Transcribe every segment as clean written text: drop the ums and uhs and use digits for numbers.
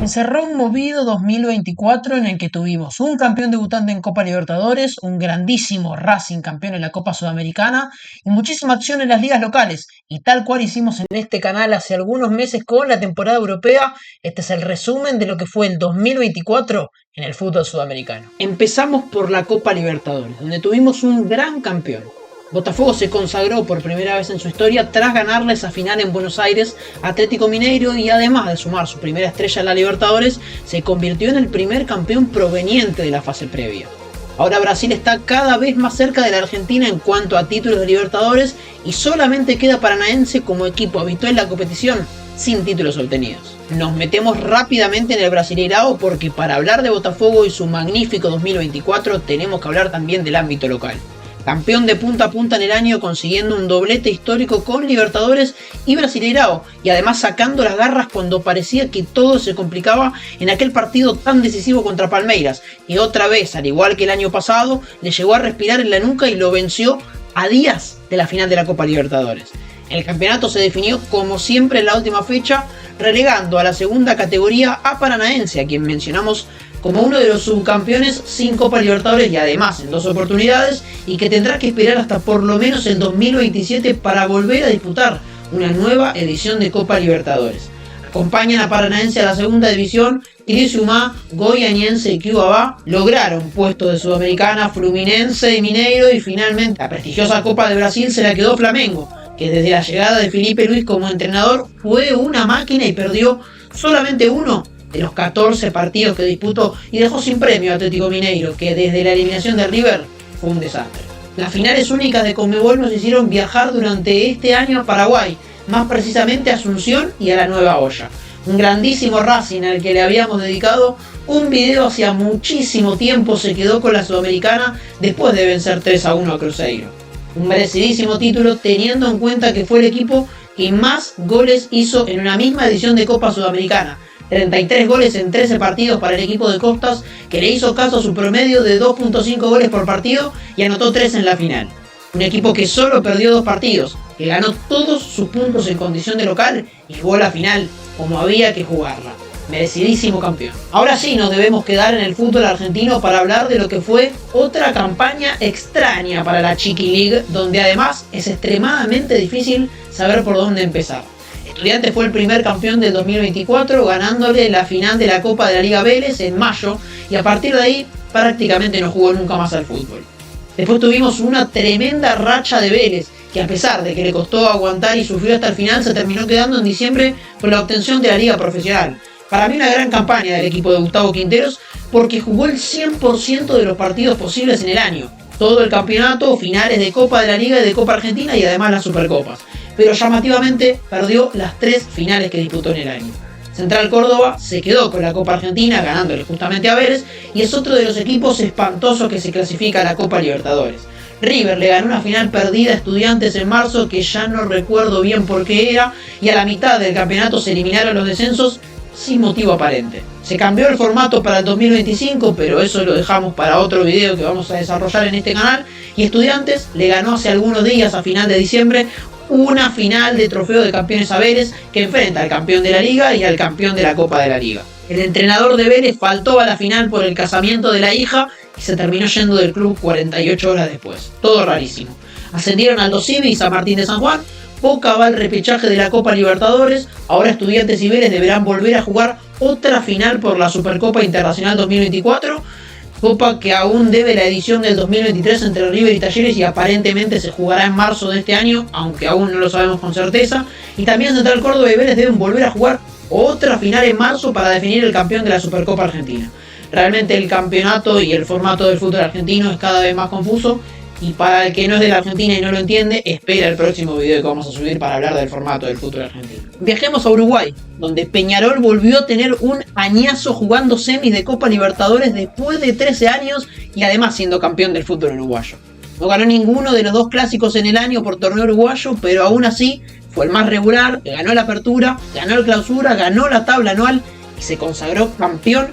Encerró un movido 2024 en el que tuvimos un campeón debutante en Copa Libertadores, un grandísimo Racing campeón en la Copa Sudamericana y muchísima acción en las ligas locales. Y tal cual hicimos en este canal hace algunos meses con la temporada europea, este es el resumen de lo que fue el 2024 en el fútbol sudamericano. Empezamos por la Copa Libertadores, donde tuvimos un gran campeón. Botafogo se consagró por primera vez en su historia tras ganarle esa final en Buenos Aires a Atlético Mineiro y además de sumar su primera estrella en la Libertadores, se convirtió en el primer campeón proveniente de la fase previa. Ahora Brasil está cada vez más cerca de la Argentina en cuanto a títulos de Libertadores y solamente queda Paranaense como equipo habitual en la competición sin títulos obtenidos. Nos metemos rápidamente en el Brasileirao porque para hablar de Botafogo y su magnífico 2024 tenemos que hablar también del ámbito local. Campeón de punta a punta en el año, consiguiendo un doblete histórico con Libertadores y Brasileirao, y además sacando las garras cuando parecía que todo se complicaba en aquel partido tan decisivo contra Palmeiras, y otra vez, al igual que el año pasado, le llegó a respirar en la nuca y lo venció a días de la final de la Copa Libertadores. El campeonato se definió como siempre en la última fecha, relegando a la segunda categoría a Paranaense, a quien mencionamos como uno de los subcampeones sin Copa Libertadores y además en 2 oportunidades, y que tendrá que esperar hasta por lo menos el 2027 para volver a disputar una nueva edición de Copa Libertadores. Acompañan a Paranaense a la segunda división, Criciúma, Goianiense y Cuiabá lograron puestos de Sudamericana, Fluminense y Mineiro, y finalmente la prestigiosa Copa de Brasil se la quedó Flamengo, que desde la llegada de Felipe Luis como entrenador fue una máquina y perdió solamente uno de los 14 partidos que disputó y dejó sin premio a Atlético Mineiro, que desde la eliminación de River fue un desastre. Las finales únicas de Conmebol nos hicieron viajar durante este año a Paraguay, más precisamente a Asunción y a la Nueva Olla. Un grandísimo Racing al que le habíamos dedicado un video hacía muchísimo tiempo se quedó con la Sudamericana después de vencer 3-1 a Cruzeiro. Un merecidísimo título teniendo en cuenta que fue el equipo que más goles hizo en una misma edición de Copa Sudamericana. 33 goles en 13 partidos para el equipo de Costas, que le hizo caso a su promedio de 2.5 goles por partido y anotó 3 en la final. Un equipo que solo perdió 2 partidos, que ganó todos sus puntos en condición de local y jugó la final como había que jugarla. Merecidísimo campeón. Ahora sí nos debemos quedar en el fútbol argentino para hablar de lo que fue otra campaña extraña para la Chiqui League, donde además es extremadamente difícil saber por dónde empezar. Estudiantes fue el primer campeón del 2024, ganándole la final de la Copa de la Liga Vélez en mayo, y a partir de ahí prácticamente no jugó nunca más al fútbol. Después tuvimos una tremenda racha de Vélez, que a pesar de que le costó aguantar y sufrió hasta el final, se terminó quedando en diciembre con la obtención de la Liga Profesional. Para mí una gran campaña del equipo de Gustavo Quinteros, porque jugó el 100% de los partidos posibles en el año. Todo el campeonato, finales de Copa de la Liga y de Copa Argentina y además las Supercopas. Pero llamativamente perdió las 3 finales que disputó en el año. Central Córdoba se quedó con la Copa Argentina ganándole justamente a Vélez y es otro de los equipos espantosos que se clasifica a la Copa Libertadores. River le ganó una final perdida a Estudiantes en marzo que ya no recuerdo bien por qué era, y a la mitad del campeonato se eliminaron los descensos sin motivo aparente. Se cambió el formato para el 2025, pero eso lo dejamos para otro video que vamos a desarrollar en este canal, y Estudiantes le ganó hace algunos días a final de diciembre una final de trofeo de campeones a Vélez que enfrenta al campeón de la Liga y al campeón de la Copa de la Liga. El entrenador de Vélez faltó a la final por el casamiento de la hija y se terminó yendo del club 48 horas después. Todo rarísimo. Ascendieron Aldo Civi y San Martín de San Juan. Boca va al repechaje de la Copa Libertadores. Ahora Estudiantes y Vélez deberán volver a jugar otra final por la Supercopa Internacional 2024. Copa que aún debe la edición del 2023 entre River y Talleres y aparentemente se jugará en marzo de este año, aunque aún no lo sabemos con certeza. Y también Central Córdoba y Vélez deben volver a jugar otra final en marzo para definir el campeón de la Supercopa Argentina. Realmente el campeonato y el formato del fútbol argentino es cada vez más confuso, y para el que no es de la Argentina y no lo entiende, espera el próximo video que vamos a subir para hablar del formato del fútbol argentino. Viajemos a Uruguay, donde Peñarol volvió a tener un añazo jugando semis de Copa Libertadores después de 13 años y además siendo campeón del fútbol uruguayo. No ganó ninguno de los 2 clásicos en el año por torneo uruguayo, pero aún así fue el más regular, ganó la apertura, ganó el clausura, ganó la tabla anual y se consagró campeón,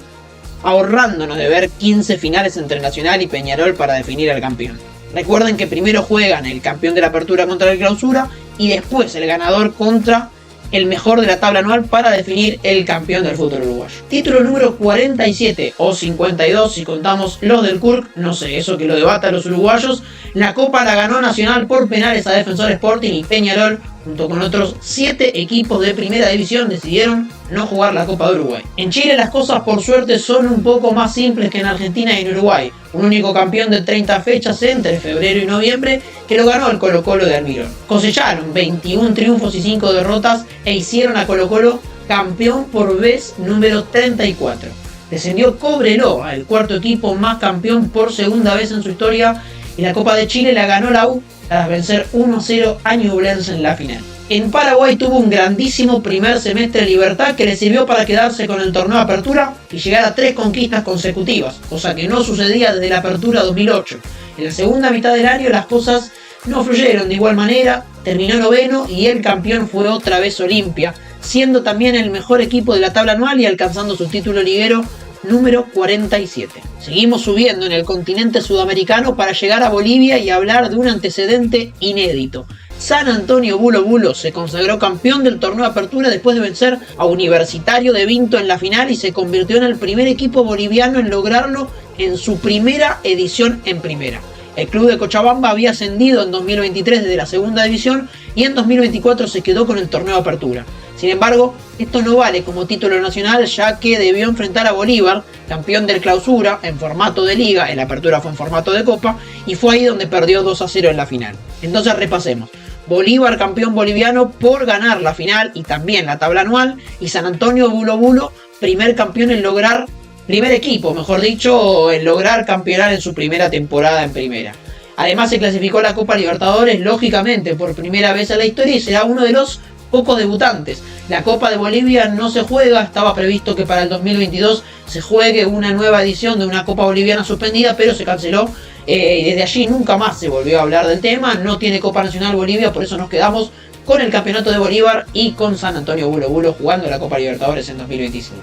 ahorrándonos de ver 15 finales entre Nacional y Peñarol para definir al campeón. Recuerden que primero juegan el campeón de la apertura contra el clausura y después el ganador contra el mejor de la tabla anual para definir el campeón del fútbol uruguayo. Título número 47 o 52 si contamos los del CURC, no sé, eso que lo debatan los uruguayos. La Copa la ganó Nacional por penales a Defensor Sporting y Peñarol, junto con otros 7 equipos de primera división, decidieron no jugar la Copa de Uruguay. En Chile las cosas por suerte son un poco más simples que en Argentina y en Uruguay. Un único campeón de 30 fechas entre febrero y noviembre que lo ganó el Colo-Colo de Almirón. Cosecharon 21 triunfos y 5 derrotas e hicieron a Colo-Colo campeón por vez número 34. Descendió Cobreloa, el cuarto equipo más campeón por segunda vez en su historia, y la Copa de Chile la ganó la U tras vencer 1-0 a Ñublense en la final. En Paraguay tuvo un grandísimo primer semestre de Libertad que le sirvió para quedarse con el torneo de apertura y llegar a 3 conquistas consecutivas, cosa que no sucedía desde la apertura 2008. En la segunda mitad del año las cosas no fluyeron de igual manera, terminó noveno y el campeón fue otra vez Olimpia, siendo también el mejor equipo de la tabla anual y alcanzando su título liguero número 47. Seguimos subiendo en el continente sudamericano para llegar a Bolivia y hablar de un antecedente inédito. San Antonio Bulo Bulo se consagró campeón del torneo de apertura después de vencer a Universitario de Vinto en la final y se convirtió en el primer equipo boliviano en lograrlo en su primera edición en primera. El club de Cochabamba había ascendido en 2023 desde la segunda división y en 2024 se quedó con el torneo de apertura. Sin embargo, esto no vale como título nacional, ya que debió enfrentar a Bolívar, campeón del clausura, en formato de liga, en la apertura fue en formato de copa, y fue ahí donde perdió 2-0 en la final. Entonces repasemos. Bolívar campeón boliviano por ganar la final y también la tabla anual, y San Antonio Bulo Bulo, primer campeón en lograr, primer equipo, mejor dicho, en lograr campeonar en su primera temporada en primera. Además se clasificó a la Copa Libertadores, lógicamente, por primera vez en la historia y será uno de los pocos debutantes. La Copa de Bolivia no se juega, estaba previsto que para el 2022 se juegue una nueva edición de una Copa Boliviana suspendida, pero se canceló y desde allí nunca más se volvió a hablar del tema. No tiene Copa Nacional Bolivia, por eso nos quedamos con el campeonato de Bolívar y con San Antonio Bulo Bulo jugando la Copa Libertadores en 2025.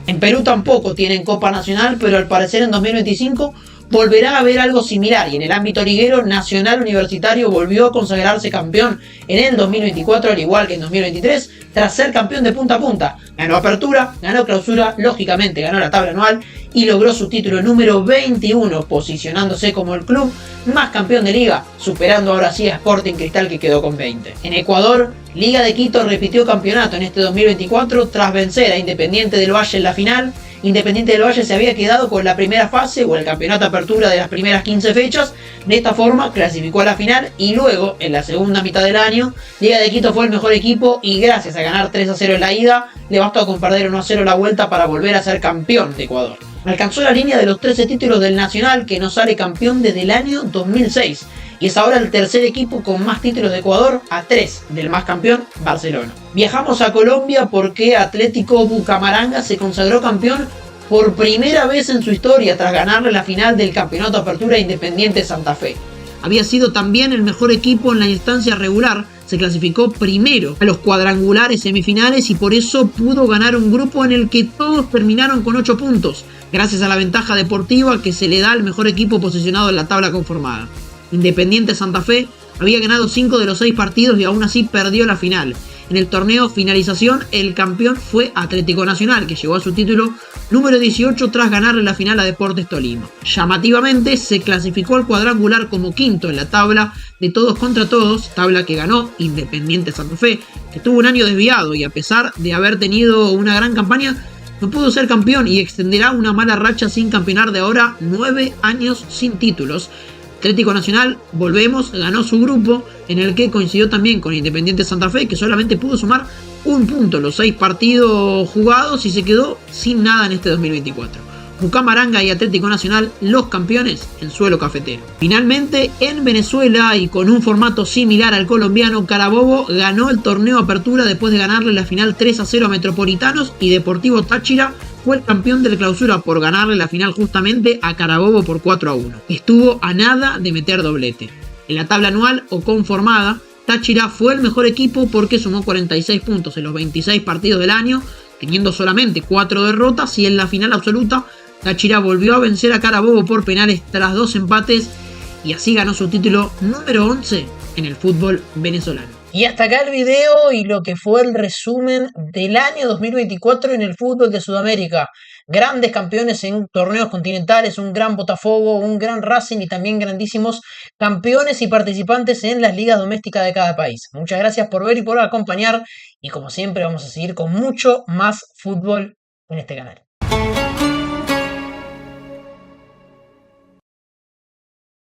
En Perú tampoco tienen Copa Nacional, pero al parecer en 2025 volverá a haber algo similar y en el ámbito liguero Nacional Universitario volvió a consagrarse campeón en el 2024 al igual que en 2023 tras ser campeón de punta a punta. Ganó apertura, ganó clausura, lógicamente ganó la tabla anual y logró su título número 21 posicionándose como el club más campeón de liga, superando ahora sí a Sporting Cristal que quedó con 20. En Ecuador, Liga de Quito repitió campeonato en este 2024 tras vencer a Independiente del Valle en la final. Independiente del Valle se había quedado con la primera fase o el campeonato apertura de las primeras 15 fechas. De esta forma clasificó a la final y luego en la segunda mitad del año Liga de Quito fue el mejor equipo y gracias a ganar 3-0 en la ida le bastó con perder 1-0 la vuelta para volver a ser campeón de Ecuador. Alcanzó la línea de los 13 títulos del Nacional que no sale campeón desde el año 2006 y es ahora el tercer equipo con más títulos de Ecuador a 3 del más campeón Barcelona. Viajamos a Colombia porque Atlético Bucaramanga se consagró campeón por primera vez en su historia tras ganarle la final del campeonato apertura Independiente Santa Fe. Había sido también el mejor equipo en la instancia regular, se clasificó primero a los cuadrangulares semifinales y por eso pudo ganar un grupo en el que todos terminaron con 8 puntos, gracias a la ventaja deportiva que se le da al mejor equipo posicionado en la tabla conformada. Independiente Santa Fe había ganado 5 de los 6 partidos y aún así perdió la final. En el torneo finalización, el campeón fue Atlético Nacional, que llegó a su título número 18 tras ganarle la final a Deportes Tolima. Llamativamente, se clasificó al cuadrangular como quinto en la tabla de todos contra todos, tabla que ganó Independiente Santa Fe, que tuvo un año desviado y a pesar de haber tenido una gran campaña, no pudo ser campeón y extenderá una mala racha sin campeonar de ahora 9 años sin títulos. Atlético Nacional, volvemos, ganó su grupo en el que coincidió también con Independiente Santa Fe que solamente pudo sumar un punto en los 6 partidos jugados y se quedó sin nada en este 2024. Bucaramanga y Atlético Nacional los campeones en suelo cafetero. Finalmente en Venezuela y con un formato similar al colombiano, Carabobo ganó el torneo apertura después de ganarle la final 3-0 a Metropolitanos y Deportivo Táchira fue el campeón de la clausura por ganarle la final justamente a Carabobo por 4-1. Estuvo a nada de meter doblete. En la tabla anual o conformada, Táchira fue el mejor equipo porque sumó 46 puntos en los 26 partidos del año, teniendo solamente 4 derrotas y en la final absoluta, Táchira volvió a vencer a Carabobo por penales tras 2 empates y así ganó su título número 11 en el fútbol venezolano. Y hasta acá el video y lo que fue el resumen del año 2024 en el fútbol de Sudamérica. Grandes campeones en torneos continentales, un gran Botafogo, un gran Racing y también grandísimos campeones y participantes en las ligas domésticas de cada país. Muchas gracias por ver y por acompañar y como siempre vamos a seguir con mucho más fútbol en este canal.